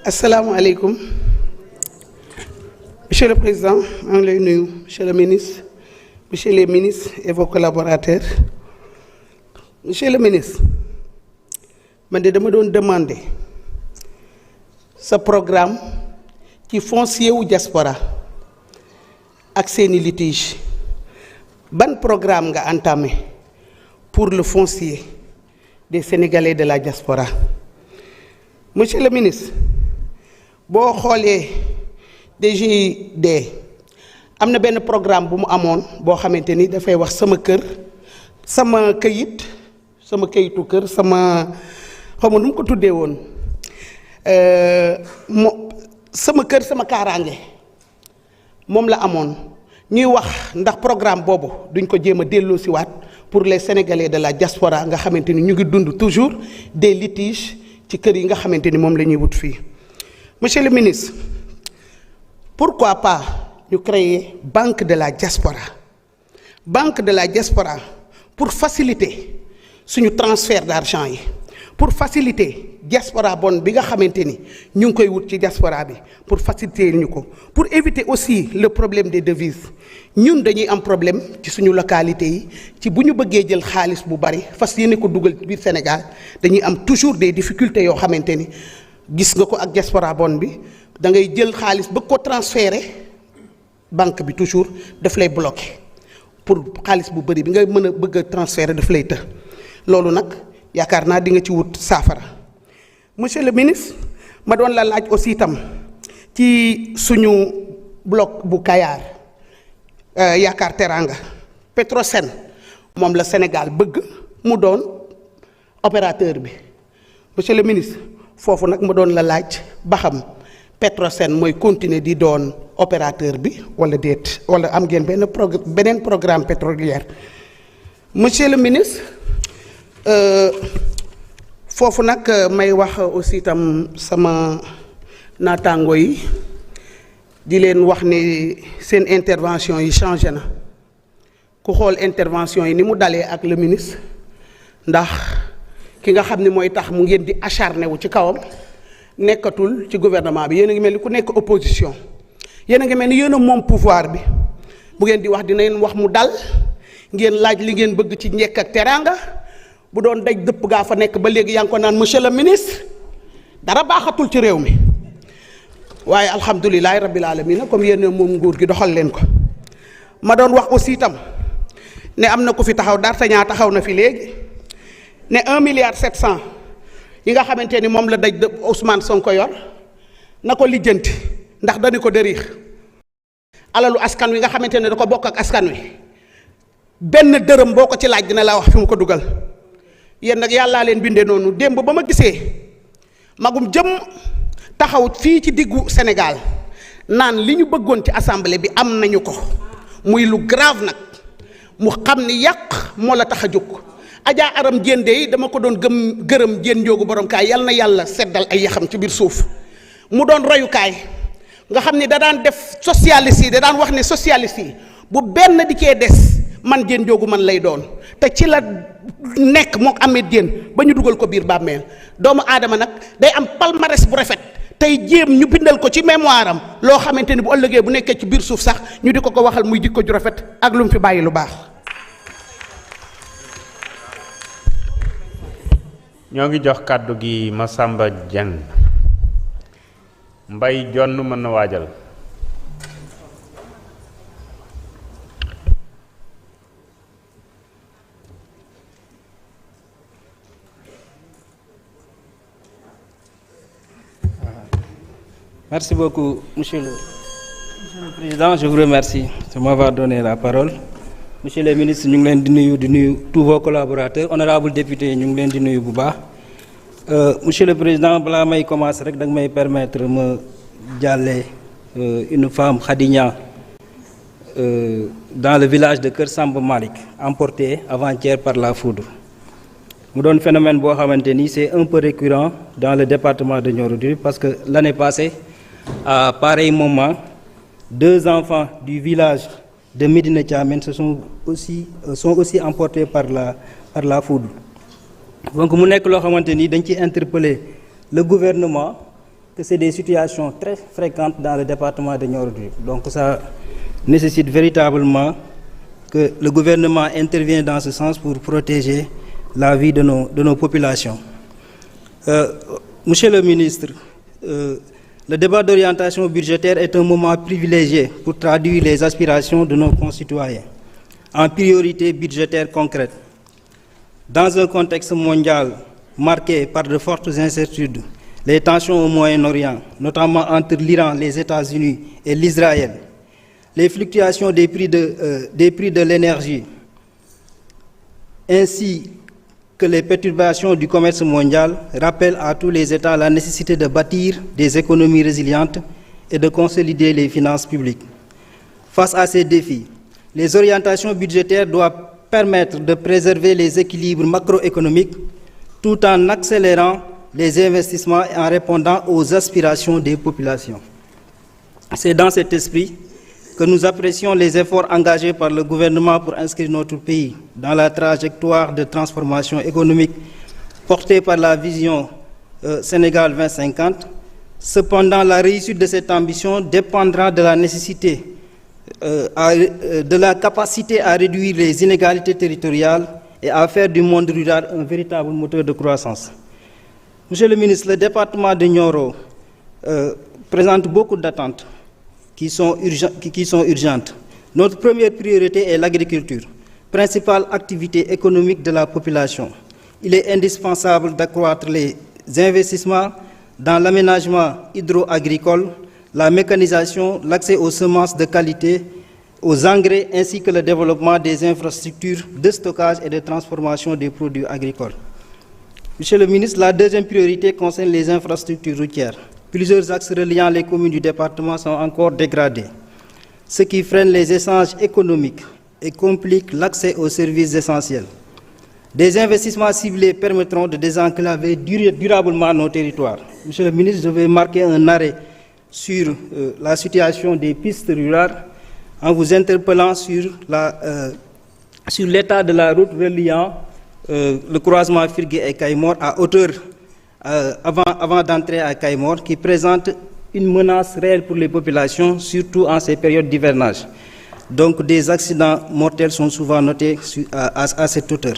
Assalamu alaikum. Monsieur le Président, Monsieur le Ministre, Monsieur les ministres et vos collaborateurs. Monsieur le Ministre, je me demande ce programme qui foncier ou diaspora accès ni litige. Ban programme nga entamé pour le foncier des Sénégalais de la diaspora? Monsieur le ministre, boo xoolee DGID am na benn programme bu mu amoon boo xamante ni dafay wax sama kër sama këyitu kër sama xaw ma nu mu ko tuddee woon sama kër sama kaaraange moom la amoon ñuy wax ndax programme boobu duñ ko jéem a delloosiwaat pour les Sénégalais de la diaspora nga xamante ni ñu ngi dund toujours des litiges ci kër yi nga xamante ni moom la ñuy wut fii. Monsieur le ministre, pourquoi pas ñu créer banque de la diaspora pour faciliter suñu transfert d'argent yi, pour faciliter diaspora bon bi nga xamante ni ñu ngi koy wut ci diaspora bi, pour faciliter ñu ko, pour éviter aussi le problème des devises. Ñun dañuy am problème ci suñu localité yi ci bu ñu bëggee jël xaalis bu bari fas yéene ko dugal biir Sénégal dañuy am toujours des difficultés yoo xamante ni gis nga ko ak diaspora bon bi da ngay jël xaalis bëgg ko transférer banque bi toujours daf lay bloquer pour xaalis bu bari bi nga mën a bëgg a transférer daf lay të loolu nag yaakaar naa di nga ci wut saafara. Monsieur le ministre, ma doon la laaj aussi itam ci suñu bloc bu Kayar yaakaar teranga Petrosen moom la Sénégal bëgg mu doon opérateur bi. Monsieur le ministre, foofu nag ma doon la laaj ba xam Petrosen mooy continuer di doon opérateur bi wala déet wala am ngeen beneen programme pétrolier. Monsieur le ministre, foofu nag may wax aussi itam sama naataango yi di leen wax ni seen intervention yi changé na ku xool intervention yi ni mu dalee ak le ministre ndax ki nga xam ne mooy tax mu ngeen di acharné wu ci kawam nekkatul ci gouvernement bi yéen a ngi mel ni ku nekk opposition yéen a ngi mel ni yéen a moom pouvoir bi bu ngeen di wax dinañ wax mu dal ngeen laaj li ngeen bëgg ci njekk ak teraanga bu doon daj dëpp gaa fa nekk ba léegi yaa ngi ko naan monsieur le ministre dara baaxatul ci réew mi waaye alhamdulilahi rabbil alamin comme yéen moom nguur gi doxal leen ko. ma doon wax aussi itam ne am na ku fi taxaw D'Artagnan taxaw na fi léegi ne 1,7 milliard yi nga xamante ni moom la daj dëpp Ousmane Sonko yor na ko lijjanti ndax dañu ko dëriix alalu askan wi nga xamante ne da ko bokk ak askan wi benn dërëm boo ko ci laaj dina la wax fi mu ko dugal. yéen nag yàllaa leen bindee noonu démb ba ma gisee magum jëm taxaw fii ci diggu Sénégal naan li ñu bëggoon ci assemblée bi am nañu ko muy lu grave nag mu xam ni yàq moo la tax a jóg. Adja Aram Diène yi dama ko doon gërëm Diène Njoogu borom kaay yal na yàlla seddal ay yaxam ci biir suuf mu doon royukaay nga xam ni da daan def socialiste yi da daan wax ne socialiste yi bu benn di cee des man Diène Njoogu man lay doon te ci la nekk moo amee Diène ba ñu dugal ko biir bàmmeel doomu aadama nag day am palmarès bu rafet tey jéem ñu bindal ko ci mémoire am loo xamante ni bu ëllëgee bu nekkee ci biir suuf sax ñu di ko waxal muy jikko ju rafet ak lu mu fi bàyyi lu baax. ñoo ngi jox kàddu gi Massamba Dieng Mbay Jonn mën na waajal. Merci beaucoup, Monsieur le Président. Je vous remercie de m'avoir donné la parole. Monsieur le ministre, ñu ngi leen di nuyu tous vos collaborateurs, honorables députés, ñu ngi leen di nuyu bu baax. Monsieur le Président, balaa may commencer rek da nga may permettre ma jàlle une femme Khadigna dans le village de Kër Samba Malick, emportée avant-hier par la foudre. mu doon phénomène boo xamante ni c'est un peu récurrent dans le département de Nioro du Rip parce que l'année passée à pareil moment 2 enfants du village de Médina Thiamène sont aussi emportés par la foudre. Donc mu nekk loo xamante ni dañ ci interpeller le gouvernement que c'est des situations très fréquentes dans le département de Nioro du Rip. Donc ça nécessite véritablement que le gouvernement intervienne dans ce sens pour protéger la vie de nos populations. Monsieur le ministre, le débat d'orientation budgétaire est un moment privilégié pour traduire les aspirations de nos concitoyens en priorités budgétaires concrètes. Dans un contexte mondial marqué par de fortes incertitudes, les tensions au Moyen-Orient, notamment entre l'Iran, les États-Unis et l'Israël, les fluctuations des prix de l'énergie, ainsi que les perturbations du commerce mondial rappellent à tous les États la nécessité de bâtir des économies résilientes et de consolider les finances publiques. Face à ces défis, les orientations budgétaires doivent permettre de préserver les équilibres macroéconomiques tout en accélérant les investissements et en répondant aux aspirations des populations. C'est dans cet esprit que nous apprécions les efforts engagés par le gouvernement pour inscrire notre pays dans la trajectoire de transformation économique portée par la vision Sénégal 2050. Cependant, la réussite de cette ambition dépendra de la nécessité, de la capacité à réduire les inégalités territoriales et à faire du monde rural un véritable moteur de croissance. Monsieur le ministre, le département de Nioro présente beaucoup d'attentes qui sont urgentes. Notre première priorité est l'agriculture, principale activité économique de la population. Il est indispensable d'accroître les investissements dans l'aménagement hydro-agricole, la mécanisation, l'accès aux semences de qualité, aux engrais, ainsi que le développement des infrastructures de stockage et de transformation des produits agricoles. Monsieur le ministre, la deuxième priorité concerne les infrastructures routières. Plusieurs axes reliant les communes du département sont encore dégradés, ce qui freine les échanges économiques et complique l'accès aux services essentiels. Des investissements ciblés permettront de désenclaver durablement nos territoires. Monsieur le ministre, je vais marquer un arrêt sur la situation des pistes rurales en vous interpellant sur l'état de la route reliant le croisement Firgué et Kayemor à hauteur avant d'entrer à Kayemor, qui présente une menace réelle pour les populations, surtout en ces périodes d'hivernage. Donc des accidents mortels sont souvent notés à cette hauteur.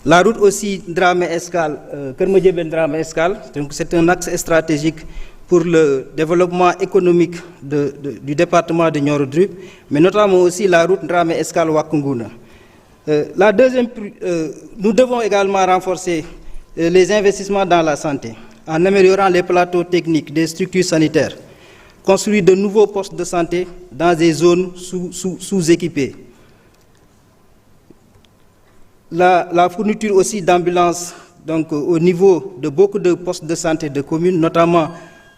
La route aussi Dramé-Escale, Kermodjeben-Dramé-Escale, donc c'est un axe stratégique pour le développement économique du département de Nioro du Rip, mais notamment aussi la route Dramé-Escale-Wakunguna. Nous devons également renforcer les investissements dans la santé, en améliorant les plateaux techniques des structures sanitaires, construire de nouveaux postes de santé dans des zones sous-équipées. La fourniture aussi d'ambulances donc, au niveau de beaucoup de postes de santé de communes, notamment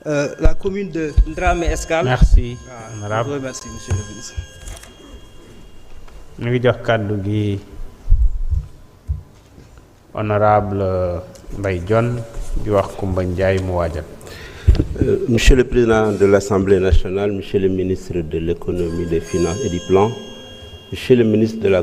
la commune de Dramé-Escale. Merci. Je vous remercie, monsieur le ministre. Ñu ngi jox kàddu gi honorable Mbaye Dione di wax Koumba Ndiaye mu waajal. Monsieur le Président de l'Assemblée nationale, Monsieur le ministre de l'économie, des finances et du plan, Monsieur le ministre de la